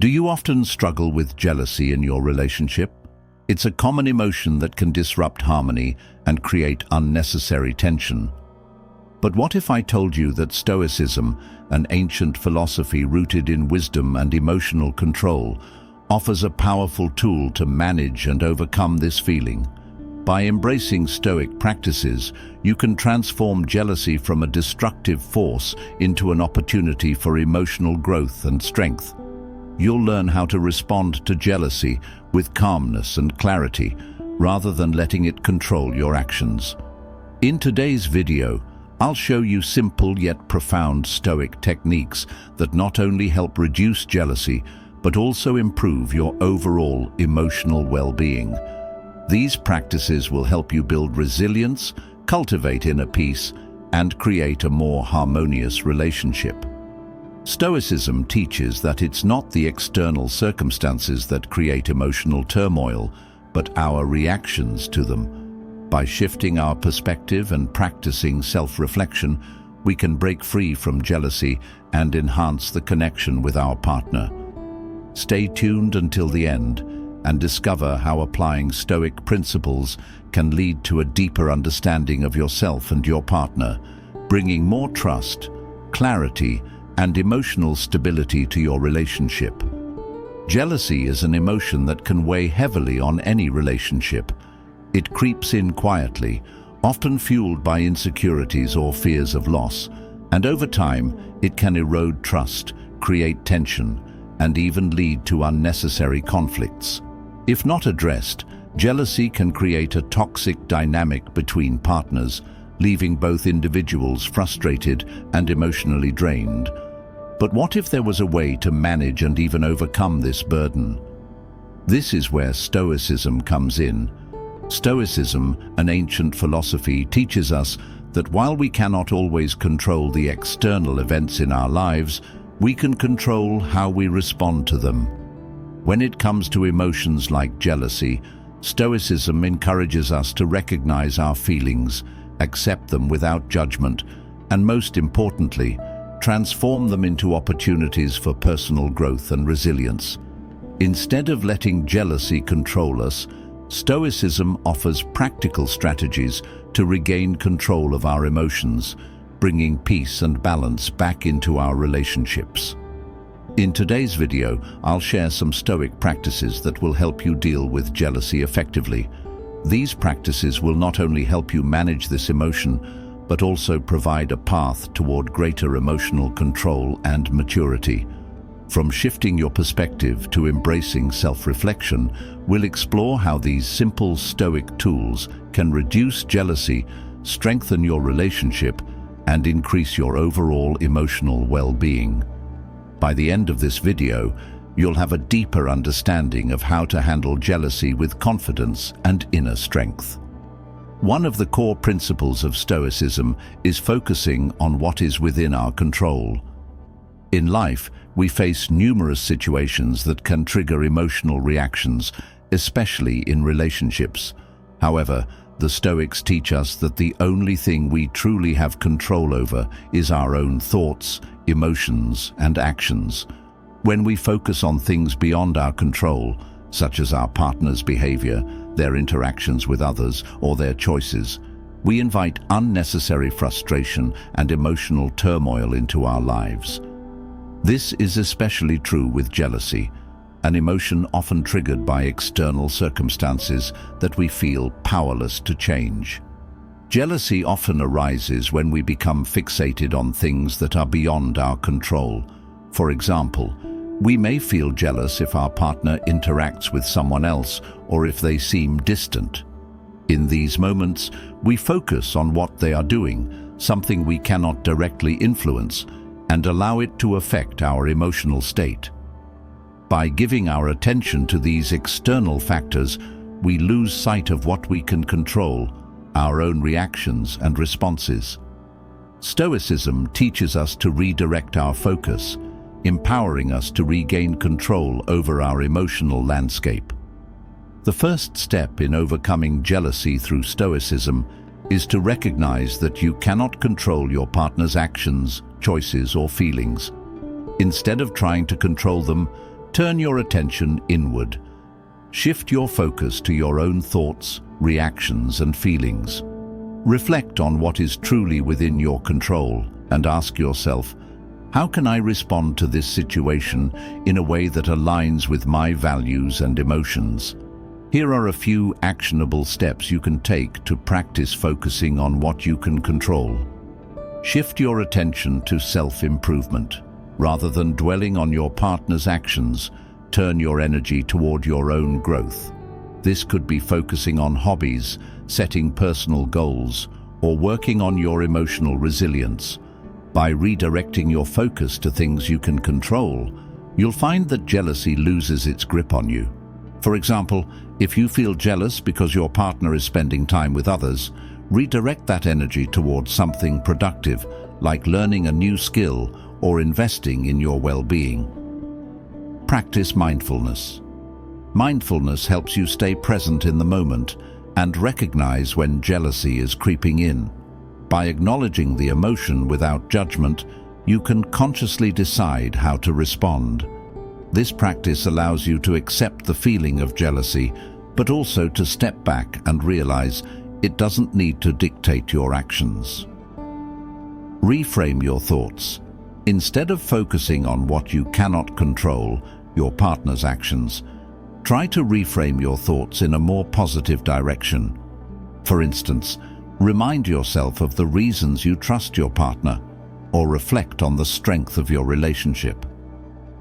Do you often struggle with jealousy in your relationship? It's a common emotion that can disrupt harmony and create unnecessary tension. But what if I told you that Stoicism, an ancient philosophy rooted in wisdom and emotional control, offers a powerful tool to manage and overcome this feeling? By embracing Stoic practices, you can transform jealousy from a destructive force into an opportunity for emotional growth and strength. You'll learn how to respond to jealousy with calmness and clarity, rather than letting it control your actions. In today's video, I'll show you simple yet profound Stoic techniques that not only help reduce jealousy, but also improve your overall emotional well-being. These practices will help you build resilience, cultivate inner peace, and create a more harmonious relationship. Stoicism teaches that it's not the external circumstances that create emotional turmoil, but our reactions to them. By shifting our perspective and practicing self-reflection, we can break free from jealousy and enhance the connection with our partner. Stay tuned until the end and discover how applying Stoic principles can lead to a deeper understanding of yourself and your partner, bringing more trust, clarity, and emotional stability to your relationship. Jealousy is an emotion that can weigh heavily on any relationship. It creeps in quietly, often fueled by insecurities or fears of loss, and over time, it can erode trust, create tension, and even lead to unnecessary conflicts. If not addressed, jealousy can create a toxic dynamic between partners, leaving both individuals frustrated and emotionally drained. But what if there was a way to manage and even overcome this burden? This is where Stoicism comes in. Stoicism, an ancient philosophy, teaches us that while we cannot always control the external events in our lives, we can control how we respond to them. When it comes to emotions like jealousy, Stoicism encourages us to recognize our feelings, accept them without judgment, and most importantly, transform them into opportunities for personal growth and resilience. Instead of letting jealousy control us, Stoicism offers practical strategies to regain control of our emotions, bringing peace and balance back into our relationships. In today's video, I'll share some Stoic practices that will help you deal with jealousy effectively. These practices will not only help you manage this emotion, but also provide a path toward greater emotional control and maturity. From shifting your perspective to embracing self-reflection, we'll explore how these simple Stoic tools can reduce jealousy, strengthen your relationship, and increase your overall emotional well-being. By the end of this video, you'll have a deeper understanding of how to handle jealousy with confidence and inner strength. One of the core principles of Stoicism is focusing on what is within our control. In life, we face numerous situations that can trigger emotional reactions, especially in relationships. However, the Stoics teach us that the only thing we truly have control over is our own thoughts, emotions, and actions. When we focus on things beyond our control, such as our partner's behavior, their interactions with others, or their choices, we invite unnecessary frustration and emotional turmoil into our lives. This is especially true with jealousy, an emotion often triggered by external circumstances that we feel powerless to change. Jealousy often arises when we become fixated on things that are beyond our control. For example, we may feel jealous if our partner interacts with someone else or if they seem distant. In these moments, we focus on what they are doing, something we cannot directly influence, and allow it to affect our emotional state. By giving our attention to these external factors, we lose sight of what we can control, our own reactions and responses. Stoicism teaches us to redirect our focus, empowering us to regain control over our emotional landscape. The first step in overcoming jealousy through Stoicism is to recognize that you cannot control your partner's actions, choices, or feelings. Instead of trying to control them, Turn your attention inward. Shift your focus to your own thoughts, reactions, and feelings. Reflect on what is truly within your control and ask yourself, how can I respond to this situation in a way that aligns with my values and emotions? Here are a few actionable steps you can take to practice focusing on what you can control. Shift your attention to self-improvement. Rather than dwelling on your partner's actions, turn your energy toward your own growth. This could be focusing on hobbies, setting personal goals, or working on your emotional resilience. By redirecting your focus to things you can control, you'll find that jealousy loses its grip on you. For example, if you feel jealous because your partner is spending time with others, redirect that energy towards something productive, like learning a new skill or investing in your well-being. Practice mindfulness. Mindfulness helps you stay present in the moment and recognize when jealousy is creeping in. By acknowledging the emotion without judgment, you can consciously decide how to respond. This practice allows you to accept the feeling of jealousy, but also to step back and realize it doesn't need to dictate your actions. Reframe your thoughts. Instead of focusing on what you cannot control, your partner's actions, try to reframe your thoughts in a more positive direction. For instance, remind yourself of the reasons you trust your partner, or reflect on the strength of your relationship.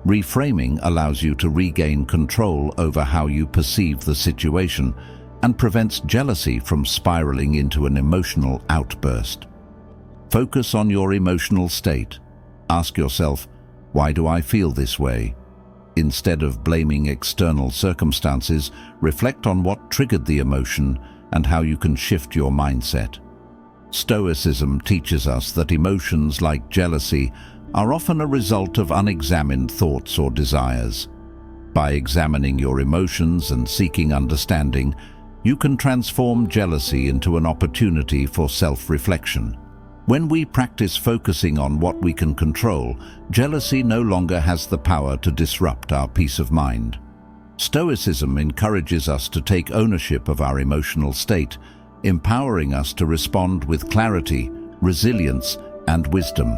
Reframing allows you to regain control over how you perceive the situation and prevents jealousy from spiraling into an emotional outburst. Focus on your emotional state. Ask yourself, why do I feel this way? Instead of blaming external circumstances, reflect on what triggered the emotion and how you can shift your mindset. Stoicism teaches us that emotions like jealousy are often a result of unexamined thoughts or desires. By examining your emotions and seeking understanding, you can transform jealousy into an opportunity for self-reflection. When we practice focusing on what we can control, jealousy no longer has the power to disrupt our peace of mind. Stoicism encourages us to take ownership of our emotional state, empowering us to respond with clarity, resilience, and wisdom.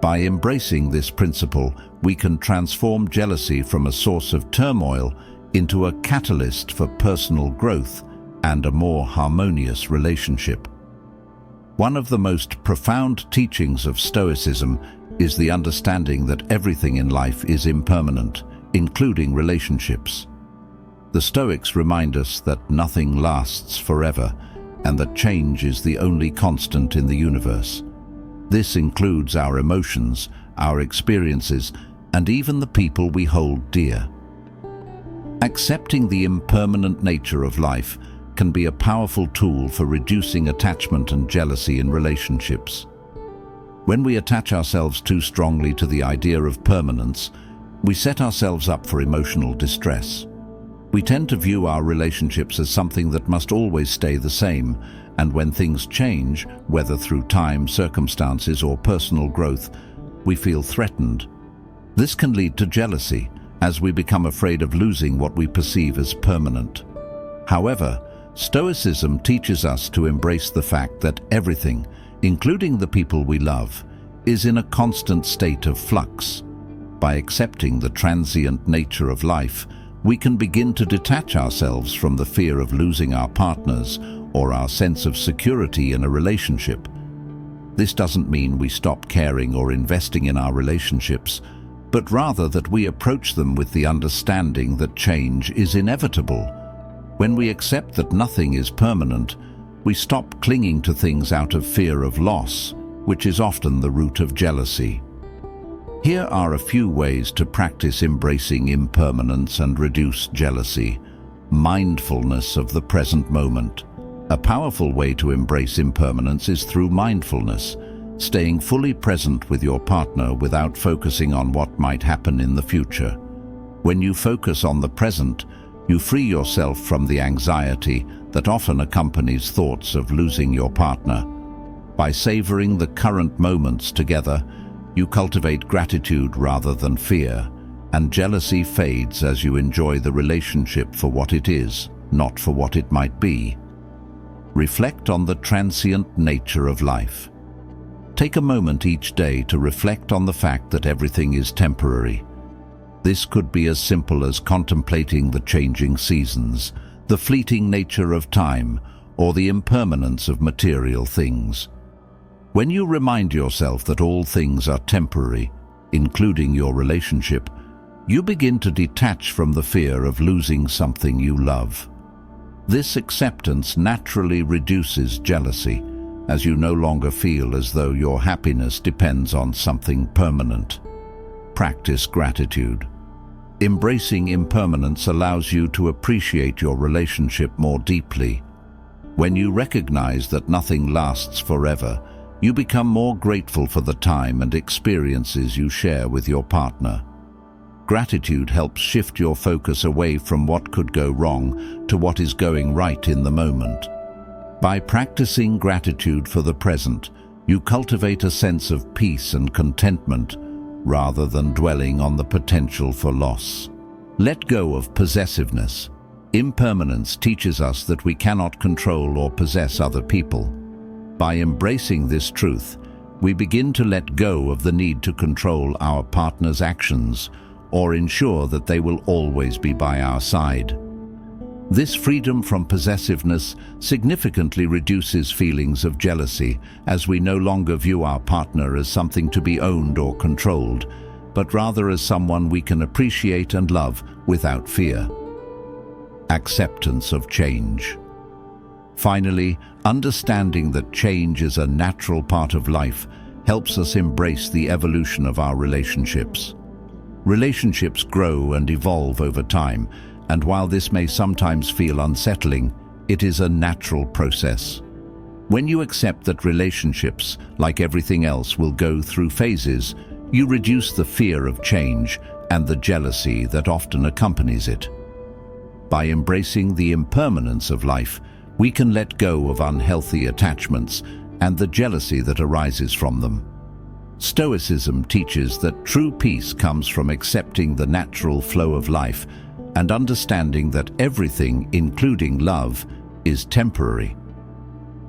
By embracing this principle, we can transform jealousy from a source of turmoil into a catalyst for personal growth and a more harmonious relationship. One of the most profound teachings of Stoicism is the understanding that everything in life is impermanent, including relationships. The Stoics remind us that nothing lasts forever and that change is the only constant in the universe. This includes our emotions, our experiences, and even the people we hold dear. Accepting the impermanent nature of life can be a powerful tool for reducing attachment and jealousy in relationships. When we attach ourselves too strongly to the idea of permanence, we set ourselves up for emotional distress. We tend to view our relationships as something that must always stay the same, and when things change, whether through time, circumstances, or personal growth, we feel threatened. This can lead to jealousy, as we become afraid of losing what we perceive as permanent. However, Stoicism teaches us to embrace the fact that everything, including the people we love, is in a constant state of flux. By accepting the transient nature of life, we can begin to detach ourselves from the fear of losing our partners or our sense of security in a relationship. This doesn't mean we stop caring or investing in our relationships, but rather that we approach them with the understanding that change is inevitable. When we accept that nothing is permanent, we stop clinging to things out of fear of loss, which is often the root of jealousy. Here are a few ways to practice embracing impermanence and reduce jealousy. Mindfulness of the present moment. A powerful way to embrace impermanence is through mindfulness, staying fully present with your partner without focusing on what might happen in the future. When you focus on the present, you free yourself from the anxiety that often accompanies thoughts of losing your partner. By savoring the current moments together, you cultivate gratitude rather than fear, and jealousy fades as you enjoy the relationship for what it is, not for what it might be. Reflect on the transient nature of life. Take a moment each day to reflect on the fact that everything is temporary. This could be as simple as contemplating the changing seasons, the fleeting nature of time, or the impermanence of material things. When you remind yourself that all things are temporary, including your relationship, you begin to detach from the fear of losing something you love. This acceptance naturally reduces jealousy, as you no longer feel as though your happiness depends on something permanent. Practice gratitude. Embracing impermanence allows you to appreciate your relationship more deeply. When you recognize that nothing lasts forever, you become more grateful for the time and experiences you share with your partner. Gratitude helps shift your focus away from what could go wrong to what is going right in the moment. By practicing gratitude for the present, you cultivate a sense of peace and contentment rather than dwelling on the potential for loss. Let go of possessiveness. Impermanence teaches us that we cannot control or possess other people. By embracing this truth, we begin to let go of the need to control our partner's actions or ensure that they will always be by our side. This freedom from possessiveness significantly reduces feelings of jealousy, as we no longer view our partner as something to be owned or controlled, but rather as someone we can appreciate and love without fear. Acceptance of change. Finally, understanding that change is a natural part of life helps us embrace the evolution of our relationships. Relationships grow and evolve over time, and while this may sometimes feel unsettling, it is a natural process. When you accept that relationships, like everything else, will go through phases, you reduce the fear of change and the jealousy that often accompanies it. By embracing the impermanence of life, we can let go of unhealthy attachments and the jealousy that arises from them. Stoicism teaches that true peace comes from accepting the natural flow of life and understanding that everything, including love, is temporary.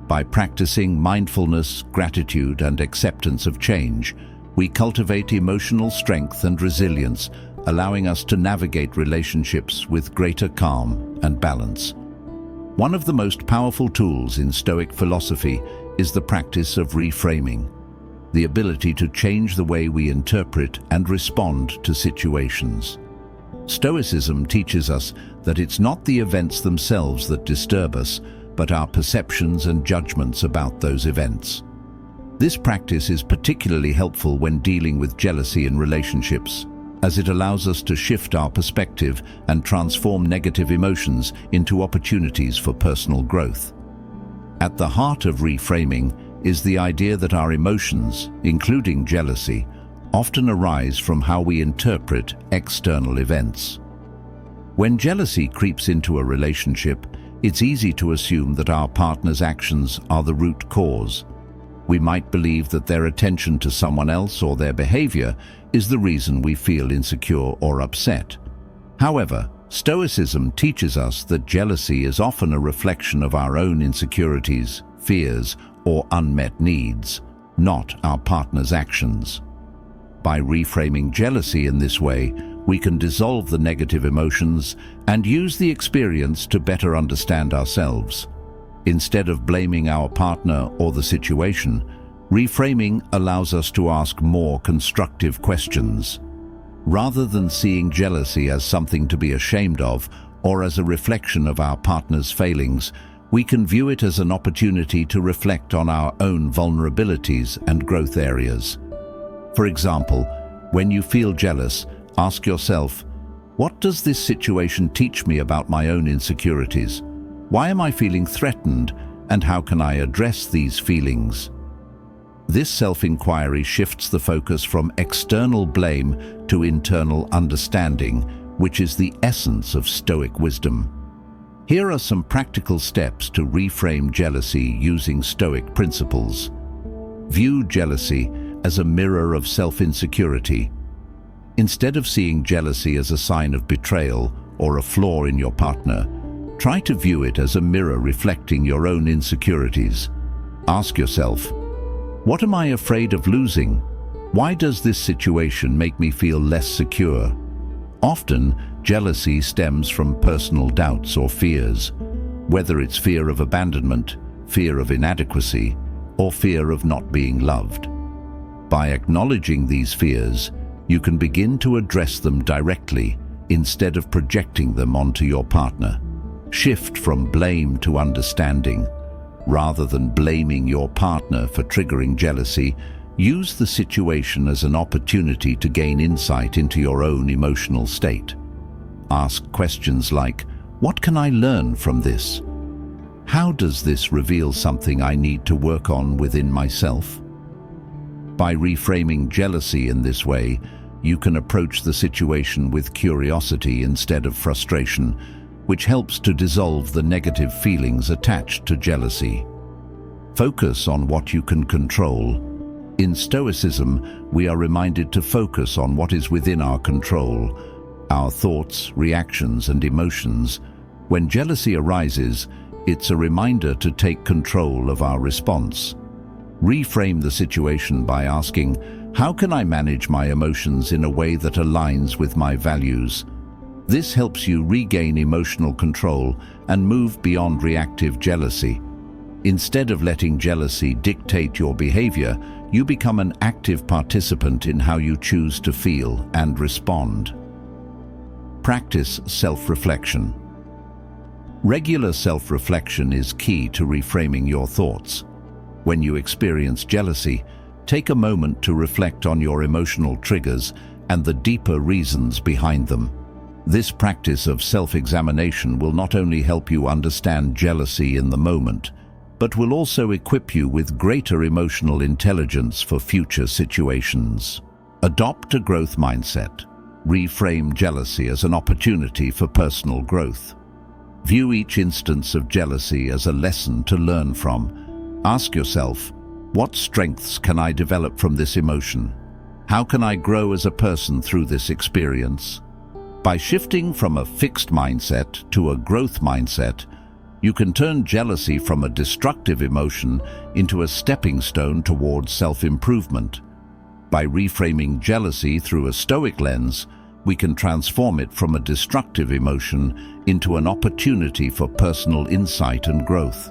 By practicing mindfulness, gratitude, and acceptance of change, we cultivate emotional strength and resilience, allowing us to navigate relationships with greater calm and balance. One of the most powerful tools in Stoic philosophy is the practice of reframing, the ability to change the way we interpret and respond to situations. Stoicism teaches us that it's not the events themselves that disturb us, but our perceptions and judgments about those events. This practice is particularly helpful when dealing with jealousy in relationships, as it allows us to shift our perspective and transform negative emotions into opportunities for personal growth. At the heart of reframing is the idea that our emotions, including jealousy, often arise from how we interpret external events. When jealousy creeps into a relationship, it's easy to assume that our partner's actions are the root cause. We might believe that their attention to someone else or their behavior is the reason we feel insecure or upset. However, Stoicism teaches us that jealousy is often a reflection of our own insecurities, fears, or unmet needs, not our partner's actions. By reframing jealousy in this way, we can dissolve the negative emotions and use the experience to better understand ourselves. Instead of blaming our partner or the situation, reframing allows us to ask more constructive questions. Rather than seeing jealousy as something to be ashamed of or as a reflection of our partner's failings, we can view it as an opportunity to reflect on our own vulnerabilities and growth areas. For example, when you feel jealous, ask yourself, what does this situation teach me about my own insecurities? Why am I feeling threatened, and how can I address these feelings? This self-inquiry shifts the focus from external blame to internal understanding, which is the essence of Stoic wisdom. Here are some practical steps to reframe jealousy using Stoic principles. View jealousy as a mirror of self-insecurity. Instead of seeing jealousy as a sign of betrayal or a flaw in your partner, try to view it as a mirror reflecting your own insecurities. Ask yourself, what am I afraid of losing? Why does this situation make me feel less secure? Often, jealousy stems from personal doubts or fears, whether it's fear of abandonment, fear of inadequacy, or fear of not being loved. By acknowledging these fears, you can begin to address them directly instead of projecting them onto your partner. Shift from blame to understanding. Rather than blaming your partner for triggering jealousy, use the situation as an opportunity to gain insight into your own emotional state. Ask questions like, what can I learn from this? How does this reveal something I need to work on within myself? By reframing jealousy in this way, you can approach the situation with curiosity instead of frustration, which helps to dissolve the negative feelings attached to jealousy. Focus on what you can control. In Stoicism, we are reminded to focus on what is within our control, our thoughts, reactions, and emotions. When jealousy arises, it's a reminder to take control of our response. Reframe the situation by asking, how can I manage my emotions in a way that aligns with my values? This helps you regain emotional control and move beyond reactive jealousy. Instead of letting jealousy dictate your behavior, you become an active participant in how you choose to feel and respond. Practice self-reflection. Regular self-reflection is key to reframing your thoughts. When you experience jealousy, take a moment to reflect on your emotional triggers and the deeper reasons behind them. This practice of self-examination will not only help you understand jealousy in the moment, but will also equip you with greater emotional intelligence for future situations. Adopt a growth mindset. Reframe jealousy as an opportunity for personal growth. View each instance of jealousy as a lesson to learn from. Ask yourself, what strengths can I develop from this emotion? How can I grow as a person through this experience? By shifting from a fixed mindset to a growth mindset, you can turn jealousy from a destructive emotion into a stepping stone towards self-improvement. By reframing jealousy through a Stoic lens, we can transform it from a destructive emotion into an opportunity for personal insight and growth.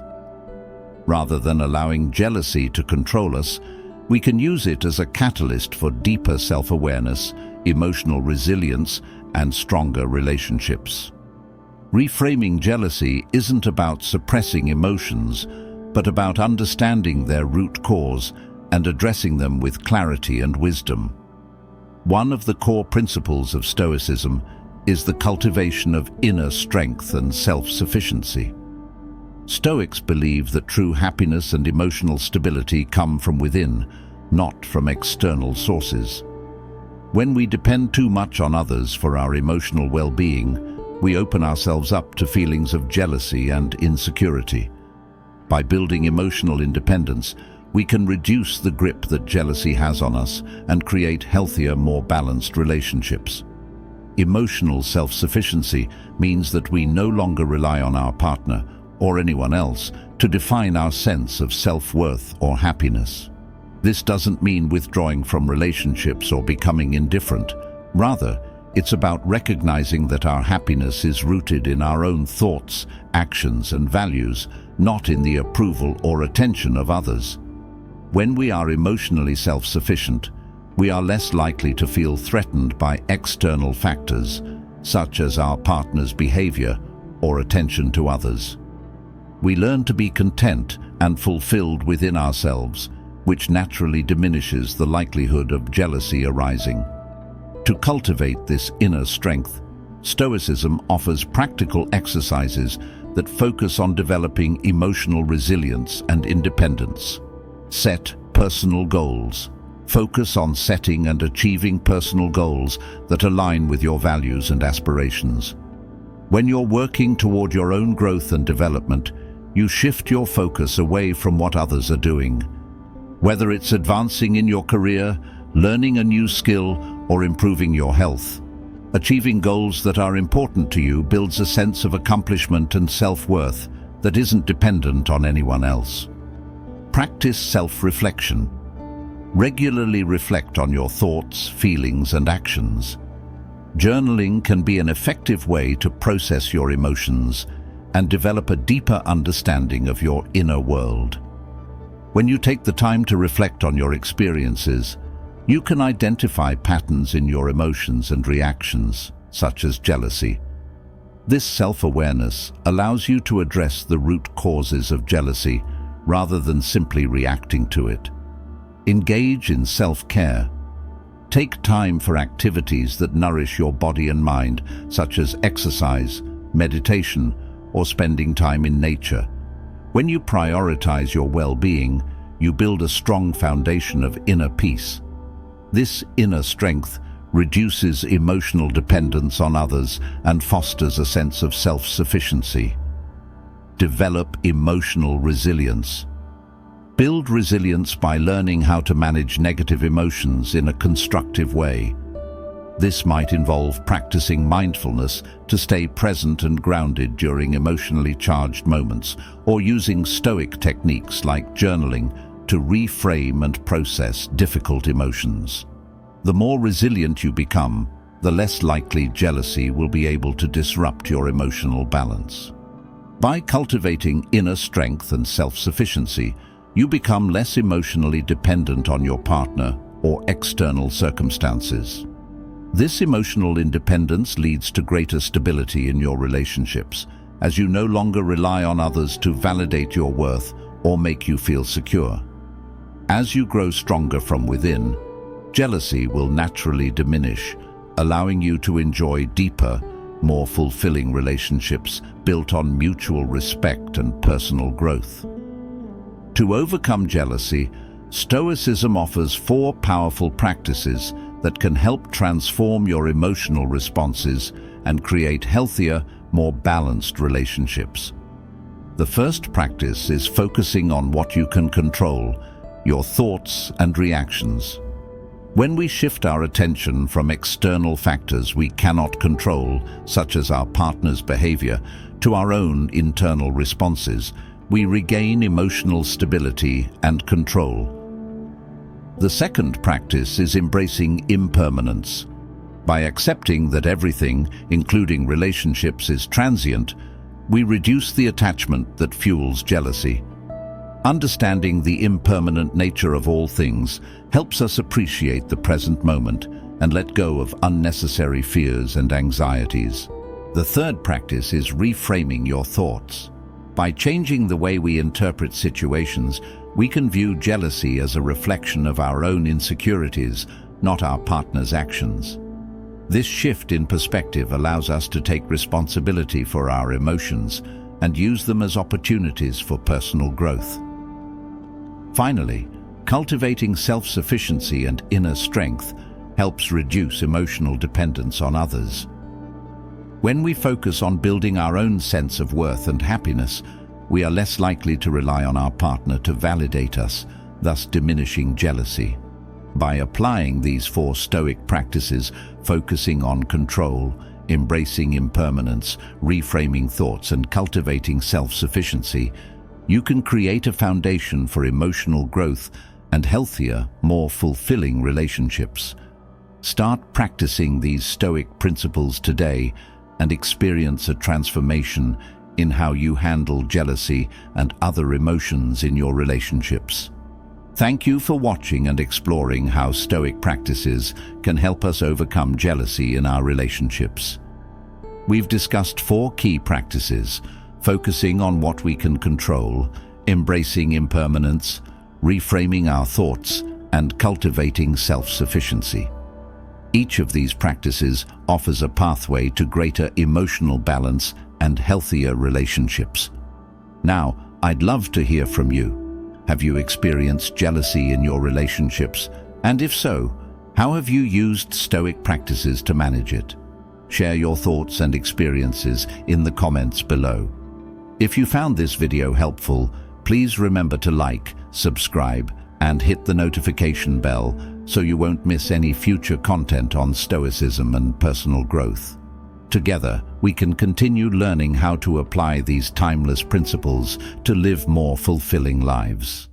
Rather than allowing jealousy to control us, we can use it as a catalyst for deeper self-awareness, emotional resilience, and stronger relationships. Reframing jealousy isn't about suppressing emotions, but about understanding their root cause and addressing them with clarity and wisdom. One of the core principles of Stoicism is the cultivation of inner strength and self-sufficiency. Stoics believe that true happiness and emotional stability come from within, not from external sources. When we depend too much on others for our emotional well-being, we open ourselves up to feelings of jealousy and insecurity. By building emotional independence, we can reduce the grip that jealousy has on us and create healthier, more balanced relationships. Emotional self-sufficiency means that we no longer rely on our partner or anyone else to define our sense of self-worth or happiness. This doesn't mean withdrawing from relationships or becoming indifferent. Rather, it's about recognizing that our happiness is rooted in our own thoughts, actions, and values, not in the approval or attention of others. When we are emotionally self-sufficient, we are less likely to feel threatened by external factors, such as our partner's behavior or attention to others. We learn to be content and fulfilled within ourselves, which naturally diminishes the likelihood of jealousy arising. To cultivate this inner strength, Stoicism offers practical exercises that focus on developing emotional resilience and independence. Set personal goals. Focus on setting and achieving personal goals that align with your values and aspirations. When you're working toward your own growth and development, you shift your focus away from what others are doing. Whether it's advancing in your career, learning a new skill, or improving your health. Achieving goals that are important to you builds a sense of accomplishment and self-worth that isn't dependent on anyone else. Practice self-reflection. Regularly reflect on your thoughts, feelings, and actions. Journaling can be an effective way to process your emotions and develop a deeper understanding of your inner world. When you take the time to reflect on your experiences, you can identify patterns in your emotions and reactions, such as jealousy. This self-awareness allows you to address the root causes of jealousy rather than simply reacting to it. Engage in self-care. Take time for activities that nourish your body and mind, such as exercise, meditation, or spending time in nature. When you prioritize your well-being, you build a strong foundation of inner peace. This inner strength reduces emotional dependence on others and fosters a sense of self-sufficiency. Develop emotional resilience. Build resilience by learning how to manage negative emotions in a constructive way. This might involve practicing mindfulness to stay present and grounded during emotionally charged moments, or using Stoic techniques like journaling to reframe and process difficult emotions. The more resilient you become, the less likely jealousy will be able to disrupt your emotional balance. By cultivating inner strength and self-sufficiency, you become less emotionally dependent on your partner or external circumstances. This emotional independence leads to greater stability in your relationships, as you no longer rely on others to validate your worth or make you feel secure. As you grow stronger from within, jealousy will naturally diminish, allowing you to enjoy deeper, more fulfilling relationships built on mutual respect and personal growth. To overcome jealousy, Stoicism offers 4 powerful practices that can help transform your emotional responses and create healthier, more balanced relationships. The first practice is focusing on what you can control, your thoughts and reactions. When we shift our attention from external factors we cannot control, such as our partner's behavior, to our own internal responses, we regain emotional stability and control. The second practice is embracing impermanence. By accepting that everything, including relationships, is transient, we reduce the attachment that fuels jealousy. Understanding the impermanent nature of all things helps us appreciate the present moment and let go of unnecessary fears and anxieties. The third practice is reframing your thoughts. By changing the way we interpret situations, we can view jealousy as a reflection of our own insecurities, not our partner's actions. This shift in perspective allows us to take responsibility for our emotions and use them as opportunities for personal growth. Finally, cultivating self-sufficiency and inner strength helps reduce emotional dependence on others. When we focus on building our own sense of worth and happiness, we are less likely to rely on our partner to validate us, thus diminishing jealousy. By applying these 4 Stoic practices, focusing on control, embracing impermanence, reframing thoughts, and cultivating self-sufficiency, you can create a foundation for emotional growth and healthier, more fulfilling relationships. Start practicing these Stoic principles today and experience a transformation in how you handle jealousy and other emotions in your relationships. Thank you for watching and exploring how Stoic practices can help us overcome jealousy in our relationships. We've discussed 4 key practices: focusing on what we can control, embracing impermanence, reframing our thoughts, and cultivating self-sufficiency. Each of these practices offers a pathway to greater emotional balance and healthier relationships. Now, I'd love to hear from you. Have you experienced jealousy in your relationships? And if so, how have you used Stoic practices to manage it? Share your thoughts and experiences in the comments below. If you found this video helpful, please remember to like, subscribe, and hit the notification bell so you won't miss any future content on Stoicism and personal growth. Together, we can continue learning how to apply these timeless principles to live more fulfilling lives.